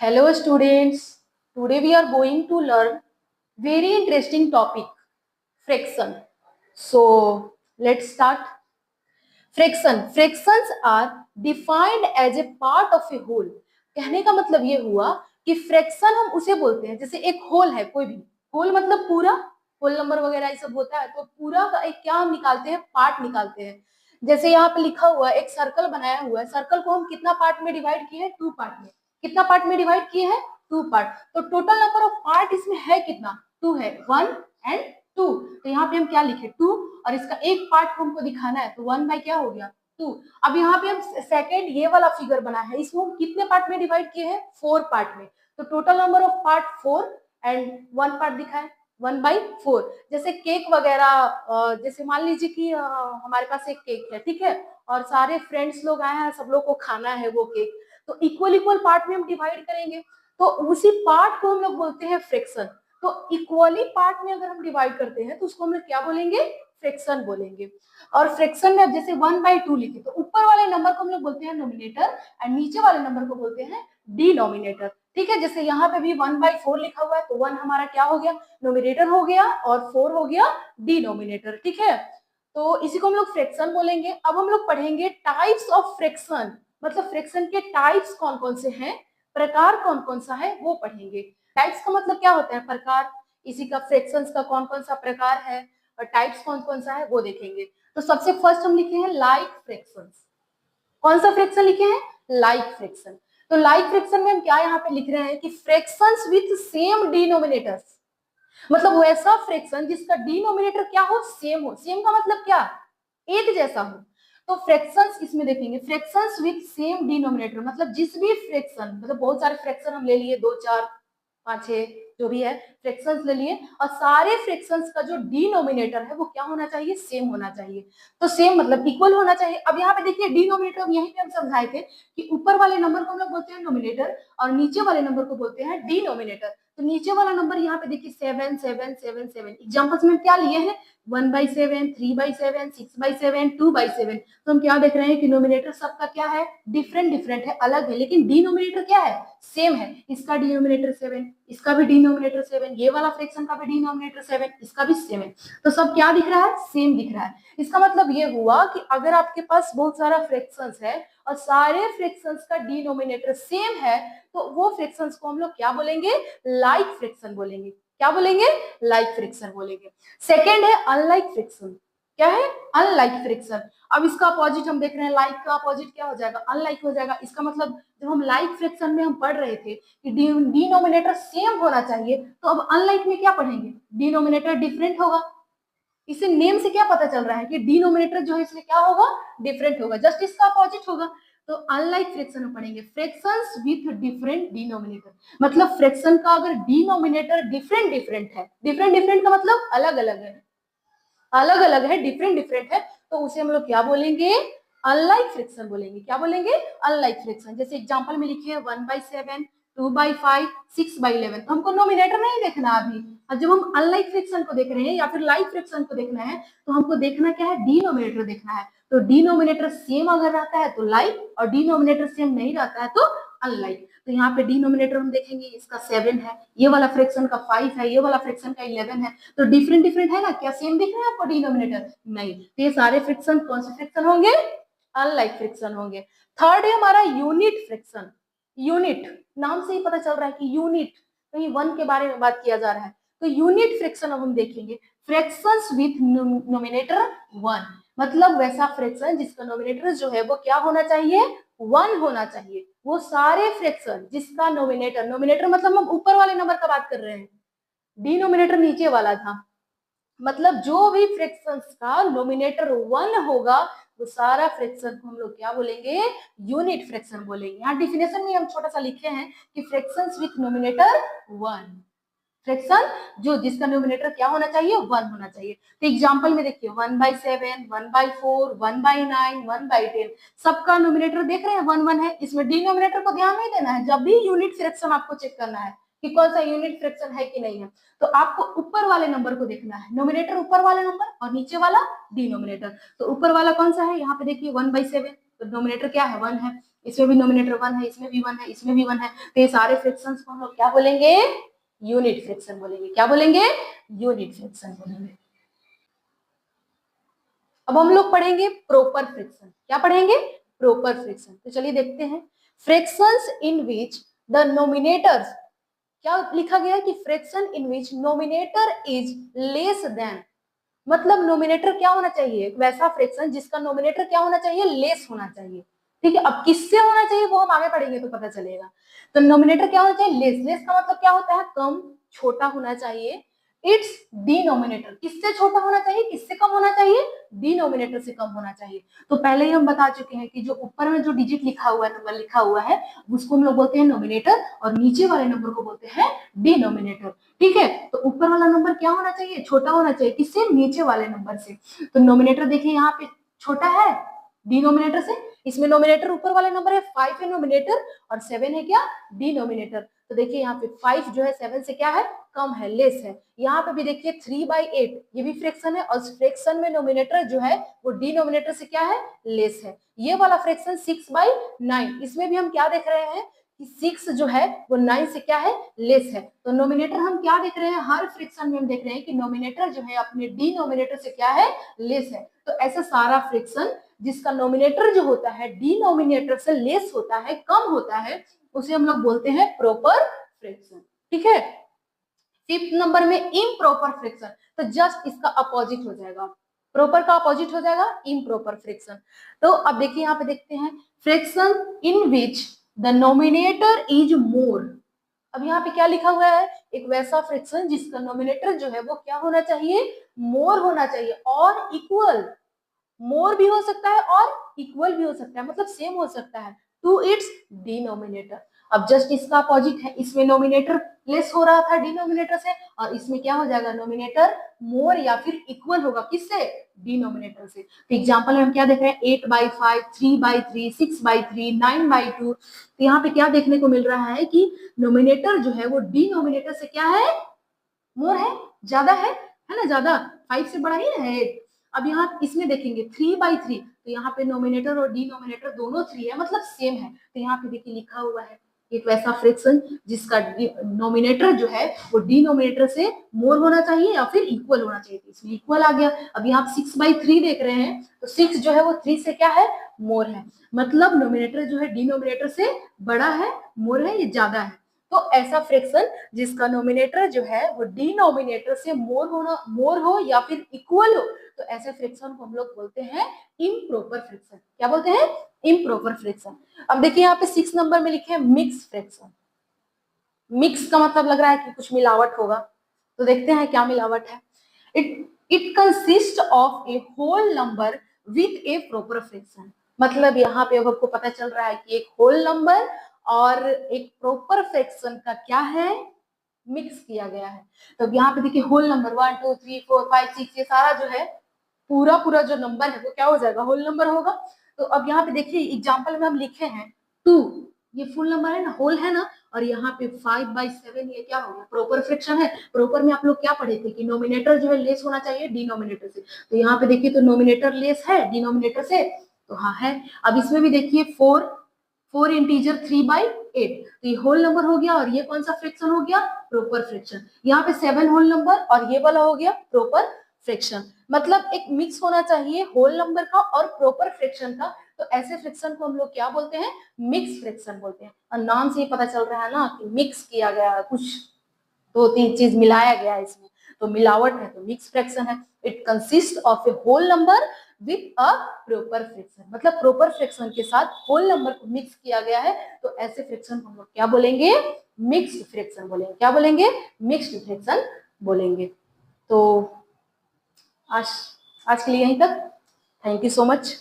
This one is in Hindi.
Hello students, today we are going to learn very interesting topic, fraction. So let's start. Fractions are defined as a part of a whole. कहने का मतलब ये हुआ कि फ्रैक्शन हम उसे बोलते हैं, जैसे एक होल है, कोई भी होल मतलब पूरा, होल नंबर वगैरह ये सब होता है, तो पूरा का एक क्या हम निकालते हैं, पार्ट निकालते हैं। जैसे यहाँ पे लिखा हुआ है, एक सर्कल बनाया हुआ है, सर्कल को हम कितना पार्ट में डिवाइड किए हैं, 2 पार्ट में। कितना पार्ट में डिवाइड किए हैं, 2 पार्ट। तो टोटल नंबर ऑफ पार्ट इसमें है कितना, 2 है, 1 एंड 2। तो यहाँ पे हम क्या लिखे, 2, और इसका एक पार्ट हमको दिखाना है, तो 1 बाई क्या हो गया, 2। अब यहाँ पे हम सेकेंड ये वाला फिगर बना है, इसको हम कितने पार्ट में डिवाइड किए हैं, 4 पार्ट में। तो total number of part 4 and 1 part दिखा है, 1/4। जैसे केक वगैरह, जैसे मान लीजिए कि हमारे पास एक केक है, ठीक है, और सारे फ्रेंड्स लोग आए हैं, सब लोग को खाना है वो केक, तो इक्वल इक्वल पार्ट में हम डिवाइड करेंगे, तो उसी पार्ट को हम लोग बोलते हैं फ्रैक्शन। तो इक्वली पार्ट में अगर हम डिवाइड करते हैं तो उसको हम लोग क्या बोलेंगे, फ्रैक्शन बोलेंगे। और फ्रैक्शन में अब जैसे 1/2 लिखे, तो ऊपर वाले नंबर को हम लोग बोलते हैं नोमिनेटर एंड नीचे वाले नंबर को बोलते हैं डिनोमिनेटर। ठीक है, जैसे यहाँ पे भी 1/4 लिखा हुआ है, तो 1 हमारा क्या हो गया, नोमिनेटर हो गया, और 4 हो गया डिनोमिनेटर। ठीक है, तो इसी को हम लोग फ्रैक्शन बोलेंगे। अब हम लोग पढ़ेंगे टाइप्स ऑफ फ्रैक्शन, मतलब फ्रैक्शन के टाइप्स कौन कौन से हैं, प्रकार कौन कौन सा है वो पढ़ेंगे। टाइप्स का मतलब क्या होता है, प्रकार। इसी का फ्रैक्शंस का कौन कौन सा प्रकार है और टाइप्स कौन कौन सा है वो देखेंगे। तो सबसे फर्स्ट हम लिखे हैं लाइक फ्रैक्शंस। कौन सा फ्रैक्शन लिखे हैं, लाइक फ्रैक्शन। तो लाइक फ्रैक्शन में हम क्या यहाँ पे लिख रहे हैं कि फ्रैक्शंस विथ सेम डिनोमिनेटर्स, मतलब वैसा फ्रैक्शन जिसका डिनोमिनेटर क्या हो, सेम हो। सेम का मतलब क्या, एक जैसा हो। तो फ्रैक्शंस इसमें देखेंगे, फ्रैक्शंस विथ सेम डिनोमिनेटर, मतलब जिस भी फ्रैक्शन, मतलब बहुत सारे फ्रैक्शन हम ले लिए, 2 4 5 6 जो भी है फ्रैक्शंस ले लिए, और सारे फ्रैक्शंस का जो डिनोमिनेटर है वो क्या होना चाहिए, सेम होना चाहिए। तो सेम मतलब इक्वल होना चाहिए। अब यहाँ पे देखिए डिनोमिनेटर, यहीं पे हम समझाए थे कि ऊपर वाले नंबर को हम लोग बोलते हैं नोमिनेटर और नीचे वाले नंबर को बोलते हैं डिनोमिनेटर। तो नीचे वाला नंबर यहाँ पे देखिए 7 7 7 7। एग्जाम्पल्स में क्या लिए हैं, 1/7, 3/7, 6/7, 2/7। तो हम क्या देख रहे हैं कि नोमिनेटर सबका क्या है, डिफरेंट डिफरेंट है, अलग है, लेकिन डिनोमिनेटर क्या है, सेम है। इसका डिनोमिनेटर 7, इसका भी डिनोमिनेटर 7, ये वाला फ्रैक्शन का भी डिनोमिनेटर 7, इसका भी सेम है। तो सब क्या दिख रहा है, सेम दिख रहा है। इसका मतलब ये हुआ कि अगर आपके पास बहुत सारा फ्रैक्शंस है और सारे फ्रैक्शंस का डिनोमिनेटर सेम है, तो वो फ्रैक्शंस को हम लोग क्या बोलेंगे, लाइक फ्रैक्शन बोलेंगे। क्या बोलेंगे, लाइक फ्रैक्शन बोलेंगे। सेकेंड है अनलाइक फ्रैक्शन। क्या है, अनलाइक फ्रैक्शन। अब इसका अपोजिट हम देख रहे हैं, लाइक का अपोजिट क्या हो जाएगा, अनलाइक हो जाएगा। इसका मतलब जब हम लाइक फ्रैक्शन में हम पढ़ रहे थे कि डिनोमिनेटर सेम होना चाहिए, तो अब अनलाइक में क्या पढ़ेंगे, डिनोमिनेटर डिफरेंट होगा। इसे नेम से क्या पता चल रहा है कि डिनोमिनेटर जो है इसमें क्या होगा, डिफरेंट होगा, जस्ट इसका अपोजिट होगा। तो अनलाइक फ्रैक्शन में पढ़ेंगे फ्रैक्शंस विथ डिफरेंट डिनोमिनेटर, मतलब फ्रैक्शन का अगर डिनोमिनेटर डिफरेंट डिफरेंट है, डिफरेंट डिफरेंट का मतलब अलग अलग है, अलग अलग है, डिफरेंट डिफरेंट है, तो उसे हम लोग क्या बोलेंगे, अनलाइक फ्रैक्शन बोलेंगे। क्या बोलेंगे, अनलाइक फ्रैक्शन। जैसे एग्जांपल में लिखे 1/7, 2/5, 6/11। तो हमको नोमिनेटर नहीं देखना अभी, और जब हम अनलाइक फ्रैक्शन को देख रहे हैं या फिर लाइक फ्रैक्शन को देखना है, तो हमको देखना क्या है, डिनोमिनेटर देखना है। तो डिनोमिनेटर सेम अगर रहता है तो लाइक, और डिनोमिनेटर सेम नहीं रहता है तो अनलाइक। तो यहाँ पे डिनोमिनेटर हम देखेंगे, इसका 7 है, ये वाला फ्रैक्शन का 5 है, ये वाला फ्रैक्शन का 11 है। तो डिफरेंट डिफरेंट है ना, क्या सेम दिख रहा है आपको डिनोमिनेटर, नहीं। तो ये सारे फ्रैक्शन कौन से फ्रैक्शन होंगे, अनलाइक फ्रैक्शन होंगे। थर्ड है हमारा यूनिट फ्रैक्शन। यूनिट, नाम से ही पता चल रहा है कि यूनिट, कहीं वन के बारे में बात किया जा रहा है। तो यूनिट फ्रैक्शन अब हम देखेंगे, फ्रैक्शंस विथ नोमिनेटर 1, मतलब वैसा फ्रैक्शन जिसका नोमिनेटर जो है वो क्या होना चाहिए, 1 होना चाहिए। वो सारे फ्रैक्शन जिसका नोमिनेटर, नोमिनेटर मतलब हम ऊपर वाले नंबर का बात कर रहे हैं, डिनोमिनेटर नीचे वाला था, मतलब जो भी फ्रैक्शंस का नोमिनेटर 1 होगा, वो सारा फ्रैक्शन को हम लोग क्या बोलेंगे, यूनिट फ्रैक्शन बोलेंगे। यहाँ डिफिनेशन में हम छोटा सा लिखे हैं कि फ्रैक्शंस विथ नोमिनेटर 1, फ्रैक्शन जो जिसका नोमिनेटर क्या होना चाहिए, 1 होना चाहिए। तो एग्जांपल में देखिए 1/7, 1/4, 1/9, 1/10, सबका नोमिनेटर देख रहे हैं 1 1 है। इसमें डिनोमिनेटर को ध्यान नहीं देना है, जब भी यूनिट फ्रैक्शन आपको चेक करना है कि कौन सा यूनिट फ्रैक्शन है कि नहीं है, तो आपको ऊपर वाले नंबर को देखना है, नोमिनेटर ऊपर वाला नंबर और नीचे वाला डिनोमिनेटर। तो ऊपर वाला कौन सा है, यहाँ पे देखिए 1/7, तो नोमिनेटर क्या है, 1 है। इसमें भी नोमिनेटर 1 है, इसमें भी 1 है, इसमें भी 1 है, तो ये सारे फ्रैक्शंस को हम लोग क्या बोलेंगे? यूनिट फ्रैक्शन बोलेंगे। क्या बोलेंगे? यूनिट फ्रैक्शन बोलेंगे। अब हम लोग पढ़ेंगे प्रॉपर फ्रैक्शन। क्या पढ़ेंगे? Proper fraction. तो चलिए देखते हैं। Fractions in which the nominators, क्या लिखा गया है कि fraction in which nominator is less than, मतलब नोमिनेटर क्या होना चाहिए? वैसा फ्रैक्शन जिसका नोमिनेटर क्या होना चाहिए? लेस होना चाहिए। ठीक है, अब किससे होना चाहिए वो हम आगे पढ़ेंगे तो पता चलेगा। तो नोमिनेटर क्या होना चाहिए? लेस। लेस का मतलब क्या होता है? कम, छोटा होना चाहिए। इट्स डिनोमिनेटर, किससे छोटा होना चाहिए, किससे कम होना चाहिए? डिनोमिनेटर से कम होना चाहिए। तो पहले ही हम बता चुके हैं कि जो ऊपर में जो डिजिट लिखा हुआ है, नंबर लिखा हुआ है, उसको हम लोग बोलते हैं नोमिनेटर, और नीचे वाले नंबर को बोलते हैं डिनोमिनेटर। ठीक है, तो ऊपर वाला नंबर क्या होना चाहिए? छोटा होना चाहिए। किससे? नीचे वाले नंबर से। तो नोमिनेटर देखिए यहाँ पे छोटा है डिनोमिनेटर से। इसमें नोमिनेटर ऊपर वाले नंबर है 5 है नोमिनेटर, और 7 है क्या? डिनोमिनेटर। तो देखिए यहाँ पे 5 जो है 7 से क्या है? कम है, लेस है। यहाँ पे भी देखिए 3/8, ये भी फ्रैक्शन है, और फ्रैक्शन में नोमिनेटर जो है वो डिनोमिनेटर से क्या है? लेस है। ये वाला फ्रैक्शन 6/9, इसमें भी हम क्या देख रहे हैं कि 6 जो है वो 9 से क्या है? लेस है। तो नोमिनेटर हम क्या देख रहे हैं? हर फ्रैक्शन में हम देख रहे हैं कि नोमिनेटर जो है अपने डिनोमिनेटर से क्या है? लेस है। तो ऐसा सारा फ्रैक्शन जिसका नोमिनेटर जो होता है डिनोमिनेटर से लेस होता है, कम होता है, उसे हम लोग बोलते हैं प्रॉपर फ्रैक्शन। ठीक है। फिफ्थ नंबर में इम्प्रॉपर फ्रैक्शन, तो जस्ट इसका अपोजिट हो जाएगा। प्रॉपर का अपोजिट हो जाएगा इम्प्रॉपर फ्रैक्शन। तो अब देखिए यहाँ पे देखते हैं, fraction in which the nominator is more. अब यहाँ पे क्या लिखा हुआ है? एक वैसा फ्रैक्शन जिसका नोमिनेटर जो है वो क्या होना चाहिए? मोर होना चाहिए, और इक्वल। मोर भी हो सकता है और इक्वल भी हो सकता है, मतलब सेम हो सकता है टू इट्स डिनोमिनेटर। अब जस्ट इसका अपोजिट है, इसमें नोमिनेटर लेस हो रहा था डिनोमिनेटर से, और इसमें क्या हो जाएगा? नोमिनेटर मोर या फिर इक्वल होगा। किससे? डिनोमिनेटर से। तो एग्जांपल में हम क्या देख रहे हैं? 8/5, 3/3, 6/3, 9/2। तो यहाँ पे क्या देखने को मिल रहा है कि नोमिनेटर जो है वो डिनोमिनेटर से क्या है? मोर है, ज्यादा है ना? ज्यादा, 5 से बड़ा ही है 8। अब यहाँ इसमें देखेंगे 3/3, तो यहाँ पे नोमिनेटर और डिनोमिनेटर दोनों 3 है, मतलब सेम है। तो यहाँ पे देखिए लिखा हुआ है एक वैसा फ्रैक्शन जिसका नोमिनेटर जो है वो डिनोमिनेटर से मोर होना चाहिए या फिर इक्वल होना चाहिए। तो इसमें इक्वल आ गया। अब यहाँ 6/3 देख रहे हैं, तो 6 जो है वो 3 से क्या है? मोर है, मतलब नोमिनेटर जो है डिनोमिनेटर से बड़ा है, मोर है, ये ज्यादा है। तो ऐसा फ्रैक्शन जिसका नोमिनेटर जो है वो डिनोमिनेटर से मोर हो या फिर इक्वल हो, तो ऐसे फ्रैक्शन को हम लोग बोलते हैं इम्प्रॉपर फ्रैक्शन। क्या बोलते हैं? Improper fraction. अब देखिए यहाँ पे 6 नंबर में लिखे हैं मिक्स फ्रैक्शन। मिक्स का मतलब लग रहा है कि कुछ मिलावट होगा, तो देखते हैं क्या मिलावट है। It it consist of a whole number with a proper fraction, मतलब यहाँ पे अब आपको पता चल रहा है कि एक होल नंबर और एक प्रॉपर फ्रैक्शन का क्या है? मिक्स किया गया है। तो यहाँ पे देखिए होल नंबर 1 2 3 4 5 6, ये सारा जो है पूरा पूरा जो नंबर है वो क्या हो जाएगा? होल नंबर होगा। तो अब यहाँ पे देखिए एग्जाम्पल में हम लिखे हैं 2, ये फुल नंबर है ना, होल है ना, और यहाँ पे 5/7 ये क्या हो गया? प्रॉपर फ्रैक्शन है। प्रॉपर में आप लोग क्या पढ़े थे कि नोमिनेटर जो है लेस होना चाहिए डिनोमिनेटर से। तो यहाँ पे देखिए तो नोमिनेटर लेस है डिनोमिनेटर से, तो हाँ है। अब इसमें भी देखिए 4 इंटीजर 3/8, तो ये होल नंबर हो गया, और ये कौन सा फ्रैक्शन हो गया? Proper fraction. यहाँ पे 7 होल नंबर और ये वाला हो गया प्रॉपर फ्रैक्शन। मतलब एक मिक्स होना चाहिए होल नंबर का और प्रॉपर फ्रैक्शन का, तो ऐसे फ्रैक्शन को हम लोग क्या बोलते हैं? मिक्स फ्रैक्शन बोलते हैं। और नाम से ही पता चल रहा है ना कि मिक्स किया गया है, कुछ 2-3 चीज मिलाया गया है इसमें, तो मिलावट है, तो मिक्स फ्रैक्शन है। It consist of a whole number with a proper fraction, मतलब प्रॉपर फ्रैक्शन के साथ होल नंबर को मिक्स किया गया है, तो ऐसे फ्रैक्शन को हम लोग क्या बोलेंगे? मिक्स्ड फ्रैक्शन बोलेंगे। क्या बोलेंगे? मिक्स्ड फ्रैक्शन बोलेंगे। तो आज आज के लिए यहीं तक। Thank you so much.